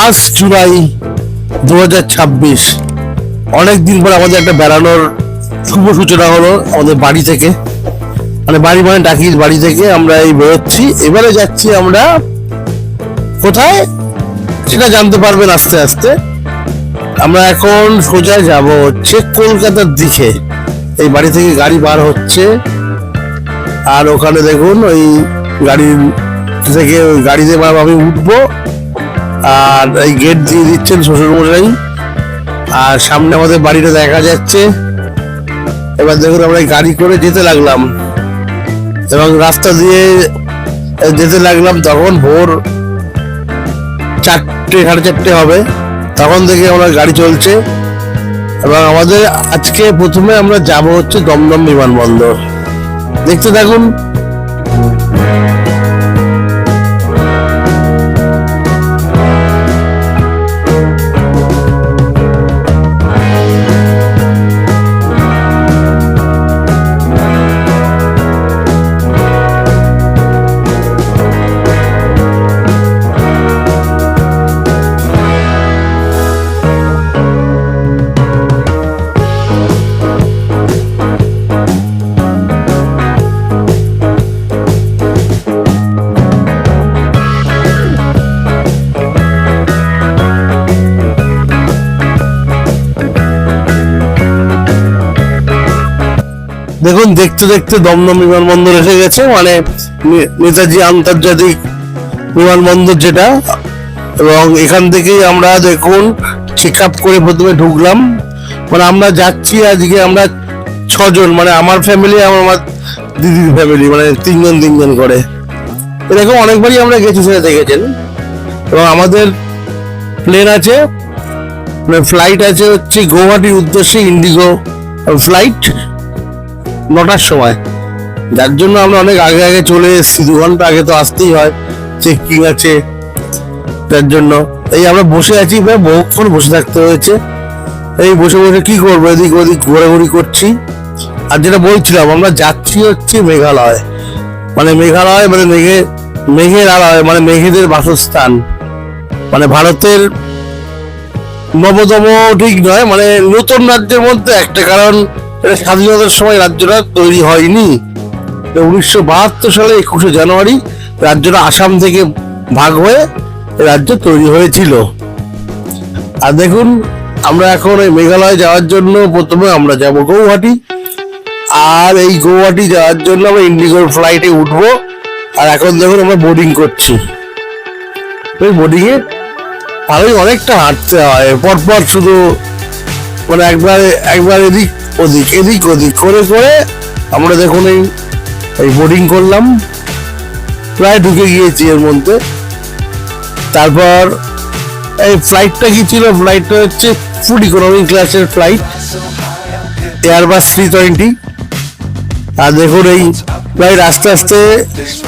1 জুলাই 2026। অনেকদিন পর আমাদের একটা বেড়ানোর শুভ সূচনা হলো আমাদের বাড়ি থেকে, মানে ডাকির বাড়ি থেকে আমরা এই বেরোচ্ছি। এবারে যাচ্ছি আমরা কোথায় সেটা জানতে পারবেন আস্তে আস্তে। আমরা এখন সোজা যাব হচ্ছে কলকাতার দিকে। এই বাড়ি থেকে গাড়ি বার হচ্ছে, আর ওখানে দেখুন ওই গাড়ির থেকে গাড়িতে আমি উঠবো, আর এই গেট দিয়ে দিচ্ছেন শ্বশুরমশাই, আর সামনে আমাদের বাড়িটা দেখা যাচ্ছে। এবার দেখুন আমরা গাড়ি করে যেতে লাগলাম এবং রাস্তা দিয়ে যেতে লাগলাম। তখন ভোর 4টে 4:30 হবে, তখন থেকে আমরা গাড়ি চলছে। এবং আমাদের আজকে প্রথমে আমরা যাব হচ্ছে দমদম বিমানবন্দর। দেখতে থাকুন। দেখুন দেখতে দেখতে দমদম বিমানবন্দর এসে গেছে, মানে নেতাজি আন্তর্জাতিক বিমানবন্দর যেটা। এবং এখান থেকেই আমরা দেখুন চেক আপ করে প্রথমে ঢুকলাম। মানে আমরা যাচ্ছি আজকে আমরা 6 জন, মানে আমার ফ্যামিলি, আমার দিদির ফ্যামিলি, মানে 3 জন করে। এরকম অনেকবারই আমরা গেছি, সেটা দেখেছেন। এবং আমাদের প্লেন আছে, ফ্লাইট আছে হচ্ছে গৌহাটির উদ্দেশ্যে, ইন্ডিগো ফ্লাইট 9টার সময়। যার জন্য আমরা অনেক আগে চলে এসেছি, 2 ঘন্টা আগে তো আসতেই হয়, চেকিং আছে। তার জন্য এই আমরা বসে আছি, বহুক্ষণ বসে থাকতে হয়েছে। এই বসে বসে কি করবো, এদিক ওদিক ঘোরাঘুরি করছি। আর যেটা বলছিলাম, আমরা যাচ্ছি হচ্ছে মেঘালয়। মানে মেঘের আলয়, মানে মেঘেদের বাসস্থান, মানে ভারতের নবতম ঠিক নয়, মানে নতুন রাজ্যের মধ্যে একটা। কারণ স্বাধীনতার সময় রাজ্যটা তৈরি হয়নি। 1972 সালে 21শে জানুয়ারি রাজ্যটা আসাম থেকে ভাগ হয়ে রাজ্য তৈরি হয়েছিল। আর দেখুন আমরা এখন এই মেঘালয় যাওয়ার জন্য প্রথমে আমরা যাব গৌহাটি, আর এই গৌহাটি যাওয়ার জন্য আমরা ইন্ডিগোর ফ্লাইটে উঠবো। আর এখন দেখুন আমরা বোর্ডিং করছি। ওই বোর্ডিংয়ে ভালোই অনেকটা হাঁটতে হয়, পরপর শুধু মানে একবার এদিক ওদিক করে আমরা দেখুন এই বোর্ডিং করলাম, প্রায় ঢুকে গিয়েছি এর মধ্যে। তারপর এই ফ্লাইটটা কি ছিল, ফ্লাইটটা হচ্ছে ফুড ইকোনমি ক্লাসের ফ্লাইট, এয়ারবাস 320। আর দেখুন এই ফ্লাইট আস্তে আস্তে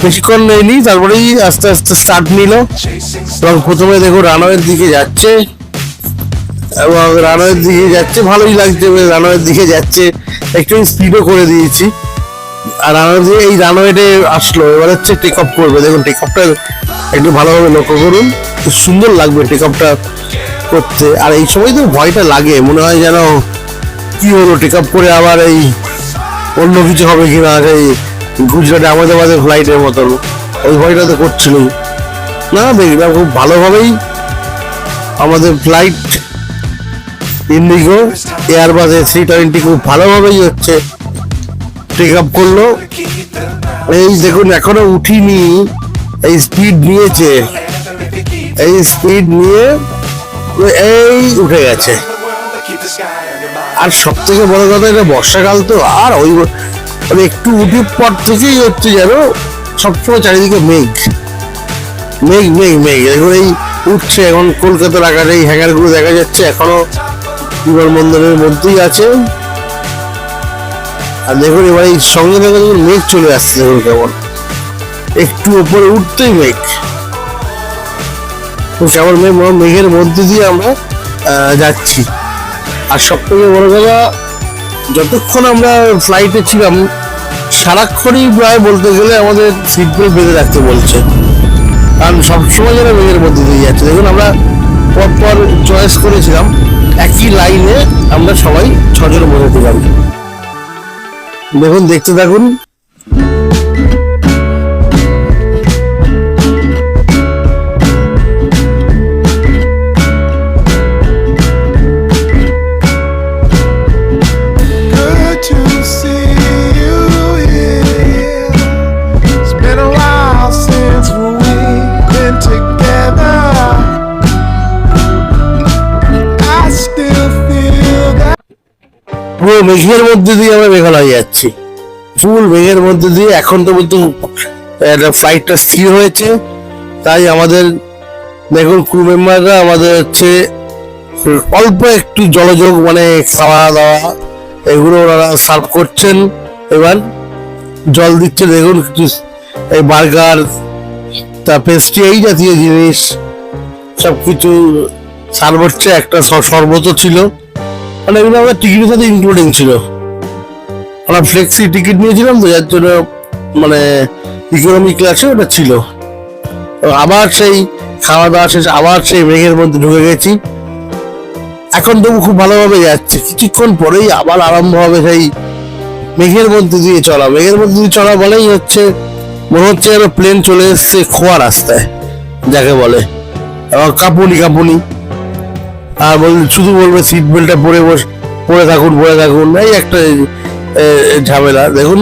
বেশিক্ষণ নেয়নি, তারপরেই আস্তে আস্তে স্টার্ট নিল। এবং প্রথমে দেখুন রানওয়ের দিকে যাচ্ছে, এবং রানওয়ের দিকে যাচ্ছে, ভালোই লাগছে। রানওয়ের দিকে যাচ্ছে, একটু স্পিডও করে দিয়েছি। আর রানওয়েতে আসলো, এবার হচ্ছে টেক অফ করবে। দেখুন টেক অফটা একটু ভালোভাবে লক্ষ্য করুন, খুব সুন্দর লাগবে টেক অফটা করতে। আর এই সময় তো ভয়টা লাগে, মনে হয় যেন কি হলো, টেক অফ করে আবার এই অন্য কিছু হবে কিনা, এই গুজরাটে আহমেদাবাদের ফ্লাইটের মতন ওই ভয়টা তো করছিল না। দেখলাম খুব ভালোভাবেই আমাদের ফ্লাইট ইন্ডিগো এয়ারবাস 320 খুব ভালোভাবেই হচ্ছে টেক আপ করলো। এই দেখুন এখনো উঠিনি, এই স্পিড নিয়েছে, এই স্পিড নিয়ে এই উঠে গেছে। আর সব থেকে বড় কথা, এটা বর্ষাকাল তো, আর ওই একটু উঠির পর থেকেই হচ্ছে যেন সবসময় চারিদিকে মেঘ। দেখুন এই উঠছে, এখন কলকাতার আকারে এই হ্যাঙ্গারগুলো দেখা যাচ্ছে, এখনো বিমানবন্দরের মধ্যেই আছে। আর দেখুন এবার এই সঙ্গে সঙ্গে দেখুন মেঘ চলে আসছে, দেখুন কেমন একটু উপরে উঠতেই মেঘ, কেমন মেঘের মধ্যে দিয়ে আমরা যাচ্ছি। আর সব থেকে বড় কথা, যতক্ষণ আমরা ফ্লাইটে ছিলাম সারাক্ষণই প্রায় বলতে গেলে আমাদের সিট বেল্ট বেঁধে রাখতে বলছে। কারণ সবসময় যেন মেঘের মধ্যে দিয়ে যাচ্ছে। দেখুন আমরা পরপর চয়েস করেছিলাম, একই লাইনে আমরা সবাই ছজন বসেছিলাম। দেখুন, দেখতে থাকুন। পুরো মেঘের মধ্যে দিয়ে আমরা মেঘালয় যাচ্ছি, ফুল মেঘের মধ্যে দিয়ে। এখন তো কিন্তু ফ্লাইটটা স্থির হয়েছে, তাই আমাদের দেখুন ক্রু মেম্বাররা আমাদের হচ্ছে অল্প একটু জলযোগ মানে খাওয়া দাওয়া এগুলো ওনারা সার্ভ করছেন। এবার জল দিচ্ছে, দেখুন কিছু এই বার্গার, তা পেস্ট্রি এই জাতীয় জিনিস সবকিছু সার্ভ হচ্ছে। একটা শরবতও ছিল, মানে এগুলো আমরা টিকিটের সাথে ইনক্লুডিং ছিল। আমরা ফ্লেক্সি টিকিট নিয়েছিলাম তো, যার জন্য মানে ইকোনমি ক্লাসে ওটা ছিল। আবার সেই খাওয়া দাওয়া শেষ, আবার সেই মেঘের মধ্যে ঢুকে গেছি। এখন তবু খুব ভালোভাবে যাচ্ছে, কিছুক্ষণ পরেই আবার আরম্ভ হবে সেই মেঘের মধ্যে দিয়ে চলা। মেঘের মধ্যে দিয়ে চলা বলেই হচ্ছে মনে হচ্ছে যেন প্লেন চলে এসছে খোয়া রাস্তায় যাকে বলে, এবং কাঁপুনি কাঁপুনি। আর শুধু বলবে সিট বেল্টটা পরে থাকুন, এই একটা ঝামেলা। দেখুন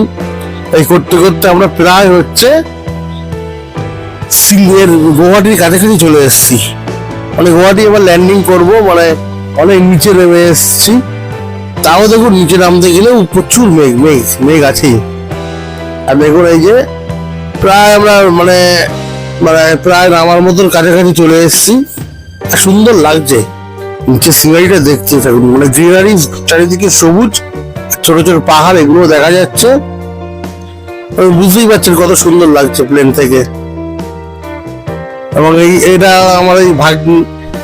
এই করতে করতে আমরা প্রায় হচ্ছে গুয়াহাটির কাছাকাছি চলে এসেছি। মানে গুয়াহাটি এবার ল্যান্ডিং করব, মানে অনেক নিচে নেমে এসেছি। তাও দেখুন নিচে নামতে গেলেও প্রচুর মেঘ আছেই। আর দেখুন এই যে প্রায় আমরা মানে মানে প্রায় নামার মতন কাছাকাছি চলে এসেছি। সুন্দর লাগছে নিচে সিনারিটা দেখতে থাকুন, মানে গ্রিনারি, চারিদিকে সবুজ, ছোট ছোট পাহাড় এগুলো দেখা যাচ্ছে। বুঝতেই পারছেন কত সুন্দর লাগছে প্লেন থেকে। এবং এটা আমার এই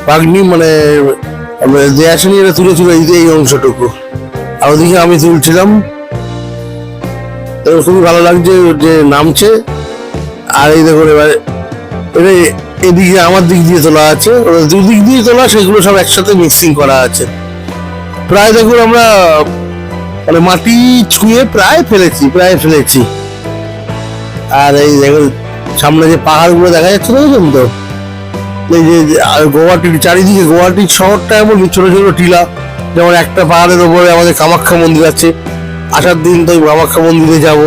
ভাগ্নি মানে দেয়াশনি এটা তুলেছিল এই অংশটুকু, আর ওদিকে আমি তুলছিলাম। খুবই ভালো লাগছে যে নামছে। আর এই দেখুন এবার এদিকে আমার দিক দিয়ে তোলা আছে, দুদিক দিয়ে তোলা, সেগুলো সব একসাথে মিক্সিং করা আছে। প্রায় দেখুন আমরা মানে মাটি ছুঁয়ে প্রায় ফেলেছি। আর এই দেখুন সামনে যে পাহাড়গুলো দেখা যাচ্ছে দেখুন তো, এই যে গুয়াহাটির চারিদিকে, গুয়াহাটির শহরটা এমন ছোট ছোট টিলা। যেমন একটা পাহাড়ের ওপরে আমাদের কামাখ্যা মন্দির আছে, আসার দিন তো কামাখ্যা মন্দিরে যাব।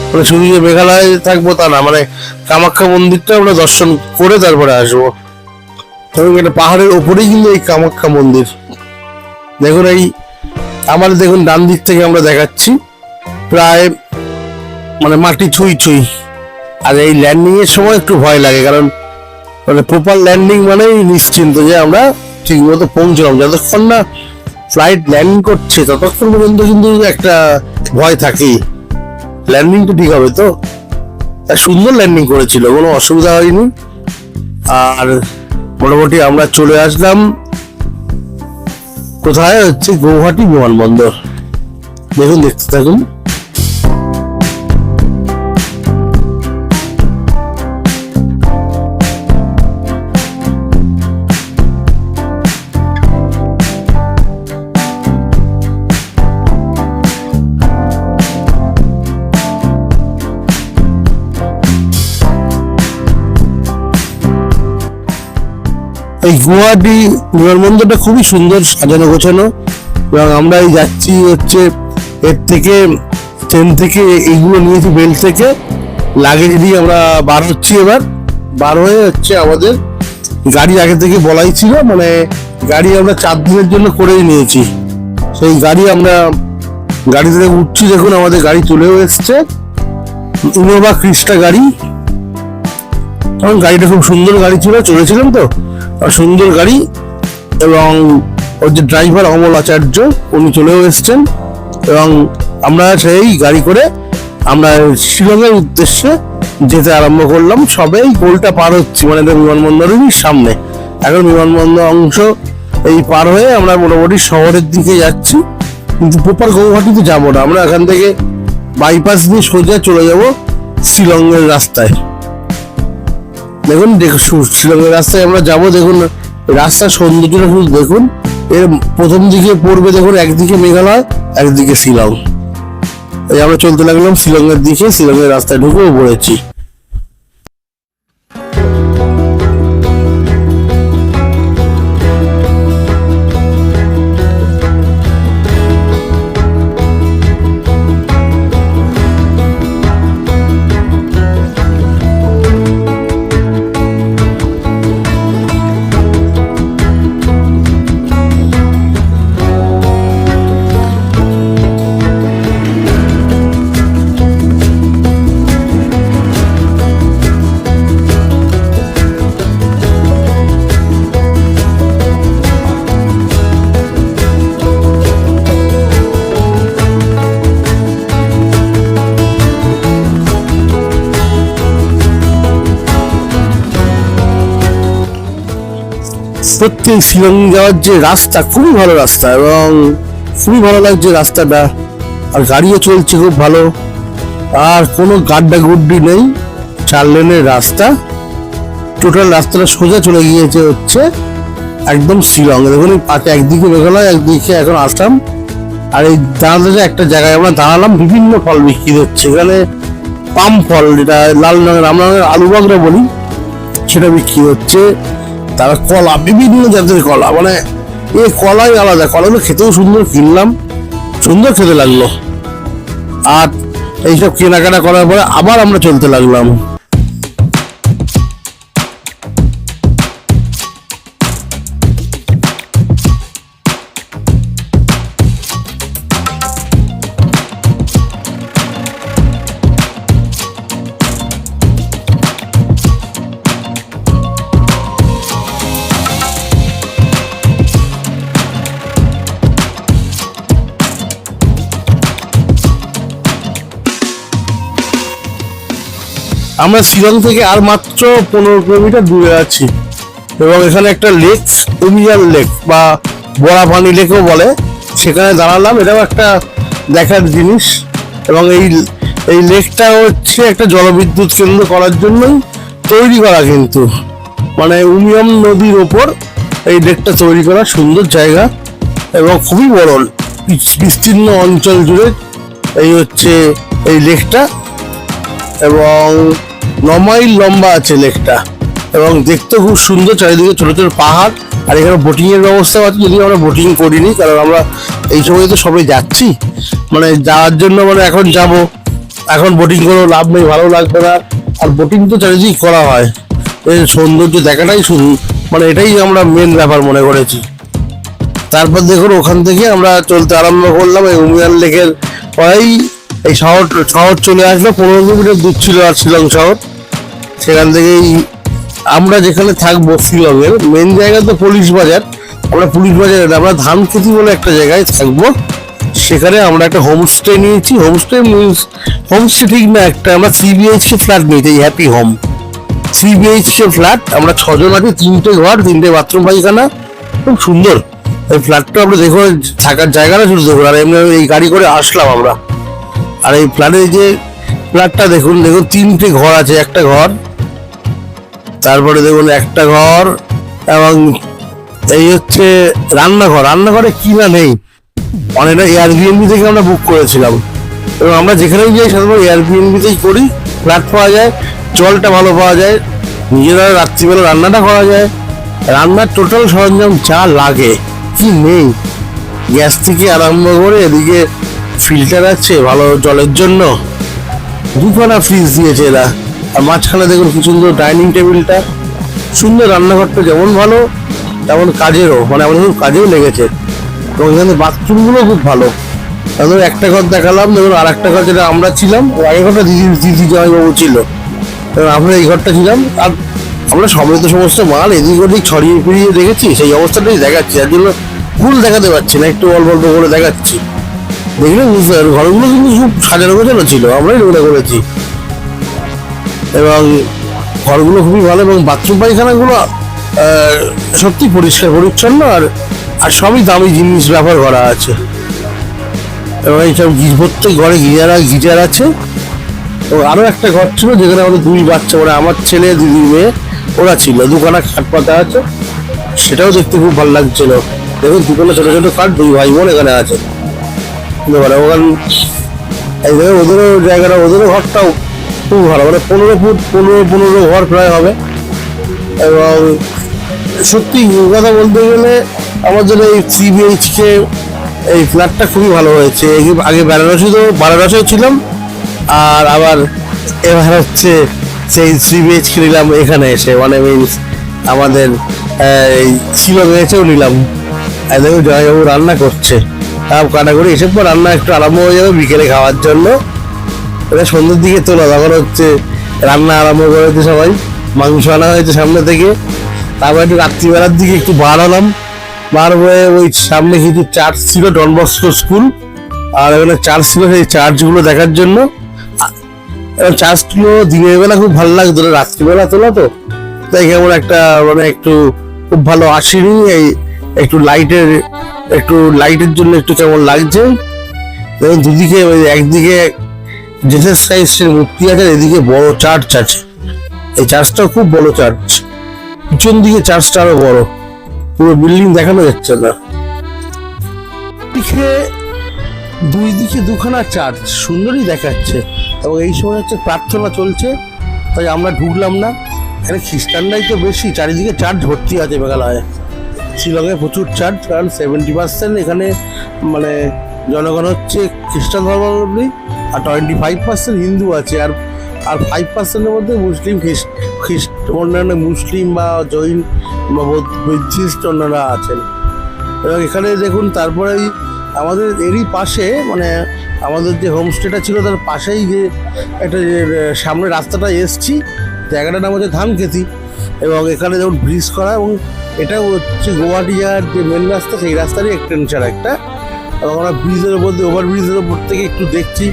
মানে শুধু যে মেঘালয়ে থাকবো তা না, মানে কামাখ্যা মন্দিরটা আমরা দর্শন করে তারপরে আসবো। এবং এটা পাহাড়ের ওপরেই কিন্তু এই কামাখ্যা মন্দির। দেখুন এই আমার দেখুন ডান দিক থেকে আমরা দেখাচ্ছি প্রায় মানে মাটি ছুঁই। আর এই ল্যান্ডিং এর সময় একটু ভয় লাগে, কারণ মানে প্রপার ল্যান্ডিং মানেই নিশ্চিন্ত যে আমরা ঠিক মতো পৌঁছলাম। যতক্ষণ না ফ্লাইট ল্যান্ডিং করছে ততক্ষণ পর্যন্ত কিন্তু একটা ভয় থাকেই, ল্যান্ডিংটা ঠিক হবে তো। সুন্দর ল্যান্ডিং করেছিল, কোনো অসুবিধা হয়নি। আর মোটামুটি আমরা চলে আসলাম কোথায় হচ্ছে গুয়াহাটি বিমানবন্দর। দেখুন, দেখতে থাকুন। এই গুয়াহাটি বিমানবন্দরটা খুবই সুন্দর সাজানো গোছানো। এবং আমরা এই যাচ্ছি হচ্ছে এর থেকে ট্রেন থেকে এইগুলো নিয়েছি, বেল্ট থেকে লাগেজ দিয়ে আমরা বার হচ্ছি। এবার বার হয়ে হচ্ছে আমাদের গাড়ি আগে থেকে বলাই ছিল, মানে গাড়ি আমরা 4 দিনের জন্য করেই নিয়েছি। সেই গাড়ি থেকে উঠছি, দেখুন আমাদের গাড়ি চলেও এসছে, ইনোভা ক্রিস্টা গাড়ি। এবং গাড়িটা খুব সুন্দর গাড়ি ছিল, চলেছিলাম তো, সুন্দর গাড়ি। এবং ওর যে ড্রাইভার অমল আচার্য উনি চলেও এসছেন। এবং আমরা সেই গাড়ি করে আমরা শিলংয়ের উদ্দেশ্যে যেতে আরম্ভ করলাম। সবাই গোলটা পার হচ্ছি, মানে বিমানবন্দরেরই সামনে। এখন বিমানবন্দর অংশ এই পার হয়ে আমরা মোটামুটি শহরের দিকে যাচ্ছি, কিন্তু প্রপার গৌহাটিতে যাবো না। আমরা এখান থেকে বাইপাস দিয়ে সোজা চলে যাব শিলংয়ের রাস্তায়। দেখুন শিলংয়ের রাস্তায় আমরা যাবো। দেখুন রাস্তার সৌন্দর্যটা শুধু দেখুন। এর প্রথম দিকে পড়বে দেখুন, একদিকে মেঘালয় একদিকে শিলং। এই আমরা চলতে লাগলাম শিলংয়ের দিকে, শিলংয়ের রাস্তায় ঢুকেও পড়েছি। সত্যি শিলং যাওয়ার যে রাস্তা খুবই ভালো রাস্তা, এবং খুবই ভালো লাগছে রাস্তাটা। আর গাড়িও চলছে খুব ভালো, আর কোনো গাড্ডা গুড্ডি নেই, 4 লেনের রাস্তা। টোটাল রাস্তাটা সোজা চলে গিয়েছে হচ্ছে একদম শিলং। দেখুন পাশে একদিকে মেঘালয় একদিকে এখন আসাম। আর এই দাঁড়াতে একটা জায়গায় আমরা দাঁড়ালাম, বিভিন্ন ফল বিক্রি হচ্ছে এখানে। পাম ফল, যেটা লাল রঙের, আমরা আলু বাগড়া বলি, সেটা বিক্রি হচ্ছে। তারা কলা, বিভিন্ন জাতের কলা, মানে এই কলাই আলাদা, কলাগুলো খেতেও সুন্দর, কিনলাম, সুন্দর খেতে লাগলো। আর এইসব কেনাকাটা করার পরে আবার আমরা চলতে লাগলাম। আমরা শিলং থেকে আর মাত্র 15 কিলোমিটার দূরে আছি, এবং এখানে একটা লেক, উমিয়াল লেক বা বড়াপানি লেকও বলে, সেখানে দাঁড়ালাম। এটাও একটা দেখার জিনিস। এবং এই লেকটা হচ্ছে একটা জলবিদ্যুৎ কেন্দ্র করার জন্যই তৈরি করা, কিন্তু মানে উমিয়াম নদীর ওপর এই লেকটা তৈরি করা। সুন্দর জায়গা এবং খুবই বড়, বিস্তীর্ণ অঞ্চল জুড়ে এই হচ্ছে এই লেকটা, এবং 9 মাইল লম্বা আছে লেকটা, এবং দেখতে খুব সুন্দর। চারিদিকে ছোট ছোট পাহাড়, আর এখানে বোটিং এর ব্যবস্থা আছে। যদিও আমরা বোটিং করিনি, কারণ আমরা এই সময় তো সবাই যাচ্ছি, মানে যাওয়ার জন্য, মানে এখন যাব, এখন বোটিং কোনো লাভ নেই, ভালো লাগবে না। আর বোটিং তো চারিদিক করা হয়, এই সৌন্দর্য দেখাটাই শুধু, মানে এটাই আমরা মেন ব্যাপার মনে করেছি। তারপর দেখুন ওখান থেকে আমরা চলতে আরম্ভ করলাম। এই উমিয়াল লেকের পরেই এই শহর চলে আসলো। 15 কিলোমিটার দূর ছিল আর শিলং শহর। সেখান থেকেই আমরা যেখানে থাকবো, শিলংয়ের মেন জায়গা তো পুলিশ বাজার। আমরা পুলিশ বাজারে, আমরা ধানক্ষেতি বলে একটা জায়গায় থাকবো। সেখানে আমরা একটা হোমস্টে নিয়েছি। হোমস্টে ঠিক না, একটা আমরা 3 BHK ফ্ল্যাট নিয়েছি, হ্যাপি হোম 3 BHK ফ্ল্যাট। আমরা 6 জন আছি, 3টে ঘর, 3টে বাথরুম পায়খানা, খুব সুন্দর এই ফ্ল্যাটটা। আমরা দেখো থাকার জায়গাটা শুধু দেখুন। আর এমনি এই গাড়ি করে আসলাম আমরা। আর এই ফ্ল্যাটের যে ফ্ল্যাটটা দেখুন, 3টে ঘর আছে, একটা ঘর, তারপরে দেখুন একটা ঘর, এবং এই হচ্ছে রান্নাঘর। রান্নাঘরে কি না নেই, অনেকটা এয়ারবিএনবি থেকে আমরা বুক করেছিলাম। এবং আমরা যেখানেই যাই সাধারণত এয়ারবিএনবিতেই করি। ফ্ল্যাট পাওয়া যায়, জলটা ভালো পাওয়া যায়, নিজেরা রাত্রিবেলা রান্নাটা করা যায়। রান্নার টোটাল সরঞ্জাম যা লাগে, কি নেই, গ্যাস থেকে আরম্ভ করে এদিকে ফিল্টার আছে ভালো জলের জন্য, 2খানা ফ্রিজ দিয়েছে এরা। আর মাঝখানে দেখুন কি সুন্দর ডাইনিং টেবিলটা, সুন্দর। রান্নাঘরটা যেমন ভালো তেমন কাজেরও, মানে আমাদের খুব কাজেও লেগেছে। এবং এখানে বাথরুমগুলো খুব ভালো। তাদের একটা ঘর দেখালাম, দেখুন আর একটা ঘর যেটা আমরা ছিলাম, আগের ঘরটা দিদি জামাইবাবু ছিল, এবং আমরা এই ঘরটা ছিলাম। আর আমরা সবাই তো সমস্ত মাল এদিক ওদিক ছড়িয়ে ফিরিয়ে দেখেছি, সেই অবস্থাটাই দেখাচ্ছি। যার জন্য ফুল দেখাতে পারছি না, একটু অল্প অল্প করে দেখাচ্ছি। দেখলে বুঝতে পারবে, ঘরগুলো কিন্তু খুব সাজানো গোছানো ছিল, আমরাই এগুলো করেছি। এবং ঘরগুলো খুবই ভালো, এবং বাথরুম পায়খানাগুলো সত্যি পরিষ্কার পরিচ্ছন্ন। আর সবই দামি জিনিস ব্যবহার করা আছে। এবং এইসব প্রত্যেক ঘরে গিজার আছে। এবং আরও একটা ঘর ছিল যেখানে আমাদের 2 বাচ্চা, মানে আমার ছেলে, দিদির মেয়ে ওরা ছিল, দুখানা খাট পাতা আছে, সেটাও দেখতে খুব ভালো লাগছিল। দেখুন দুখানা ছোট ছোট খাট, দুই ভাই বোন এখানে আছে। ওখানে এই দেখো ওদেরও জায়গাটা, ওদেরও ঘরটাও খুব ভালো, মানে 15 ফুট 15 ঘর প্রায় হবে। এবং সত্যি কথা বলতে গেলে আমাদের এই 3 BHK এই ফ্ল্যাটটা খুবই ভালো হয়েছে। আগে বারাণসীও ছিলাম, আর আবার এবার হচ্ছে সেই 3 BHK নিলাম এখানে এসে, মানে মিনস আমাদের এই শিলংয়ে এসেও নিলাম। দেখো জয়বাবু রান্না করছে, কাটাকুটি এসব পর রান্না একটু আরম্ভ হয়ে যাবে বিকেলে খাওয়ার জন্য। এটা সন্ধ্যের দিকে তোলা, তখন হচ্ছে রান্না আরম্ভ করেছে সবাই। মাংস আনা হয়েছে সামনে থেকে। তারপর একটু রাত্রিবেলার দিকে একটু বার হলাম, বার হয়ে ওই সামনে কিছু চার্চ ছিল, ডন বস্কো স্কুল, আর ওখানে চার্চ ছিল, সেই চার্চগুলো দেখার জন্য। চার্চগুলো দিনের বেলা খুব ভালো লাগতো, রাত্রিবেলা তোলা তো তাই কেমন একটা মানে একটু খুব ভালো আসেনি। এই একটু লাইটের জন্য একটু কেমন লাগছে। দেখুন দুদিকে একদিকে জেসাস ক্রাইস্টের মূর্তি আছে, এদিকে বড় চার্চ আছে। এই চার্চটাও খুব বড় চার্চ, পিছন দিকে চার্চটা আরো বড়, পুরো বিল্ডিং দেখানো যাচ্ছে না। দুই দিকে দুখানা চার্চ সুন্দরই দেখাচ্ছে, এবং এই সময় হচ্ছে প্রার্থনা চলছে, তাই আমরা ঢুকলাম না। এখানে খ্রিস্টানরাই তো বেশি, চারিদিকে চার্চ ভর্তি আছে মেঘালয়ে। শিলংয়ে প্রচুর চার্চ, কারণ 70% এখানে মানে জনগণ হচ্ছে খ্রিস্টান ধর্মাবলম্বী, আর 25% হিন্দু আছে, আর 5%-এর মধ্যে মুসলিম, অন্যান্য মুসলিম বা জৈন বা বুদ্ধিস্ট অন্যরা আছেন। এবং এখানে দেখুন তারপরে আমাদের এরই পাশে, মানে আমাদের যে হোমস্টেটা ছিল তার পাশেই যে একটা সামনে রাস্তাটা এসছি, জায়গাটার নাম হচ্ছে ধানখেতি। এবং এখানে যেমন ব্রিজ করা, এবং এটাও হচ্ছে গুয়াহাটি যাওয়ার যে মেন রাস্তা, সেই রাস্তারই এক্সটেনশন একটা। এবং আমরা ব্রিজের মধ্যে, ওভারব্রিজের ওপর থেকে একটু দেখছি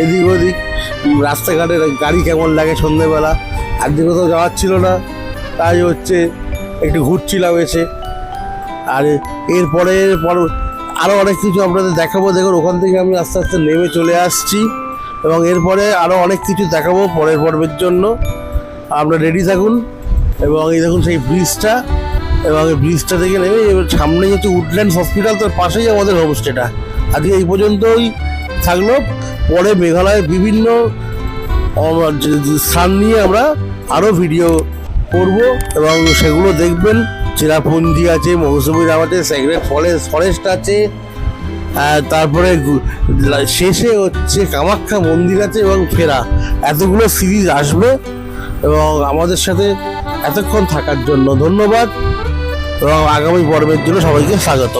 এদিক ওদিক রাস্তাঘাটের গাড়ি কেমন লাগে সন্ধ্যেবেলা। আর যে কোথাও যাওয়ার ছিল না, তাই হচ্ছে একটু ঘুরছিলাম এসে। আর এরপরে আরও অনেক কিছু আপনাদের দেখাবো। দেখুন ওখান থেকে আমি আস্তে আস্তে নেমে চলে আসছি, এবং এরপরে আরও অনেক কিছু দেখাবো পরের পর্বের জন্য। আপনারা রেডি থাকুন। এবং এই দেখুন সেই ব্রিজটা, এবং এই ব্রিজটা থেকে নেমে এবার সামনে হচ্ছে উডল্যান্ডস হসপিটাল, তার পাশেই আমাদের হোমস্টেটা। আজকে এই পর্যন্তই থাকলো। পরে মেঘালয়ের বিভিন্ন স্থান নিয়ে আমরা আরও ভিডিও করব, এবং সেগুলো দেখবেন। চেরাপুঞ্জি আছে, মৌসুমী রাম আছে, সেক্রেট ফরেস্ট আছে, তারপরে শেষে হচ্ছে কামাখ্যা মন্দির আছে, এবং ফেরা। এতগুলো সিরিজ আসবে, এবং আমাদের সাথে এতক্ষণ থাকার জন্য ধন্যবাদ, এবং আগামী পর্বের জন্য সবাইকে স্বাগত।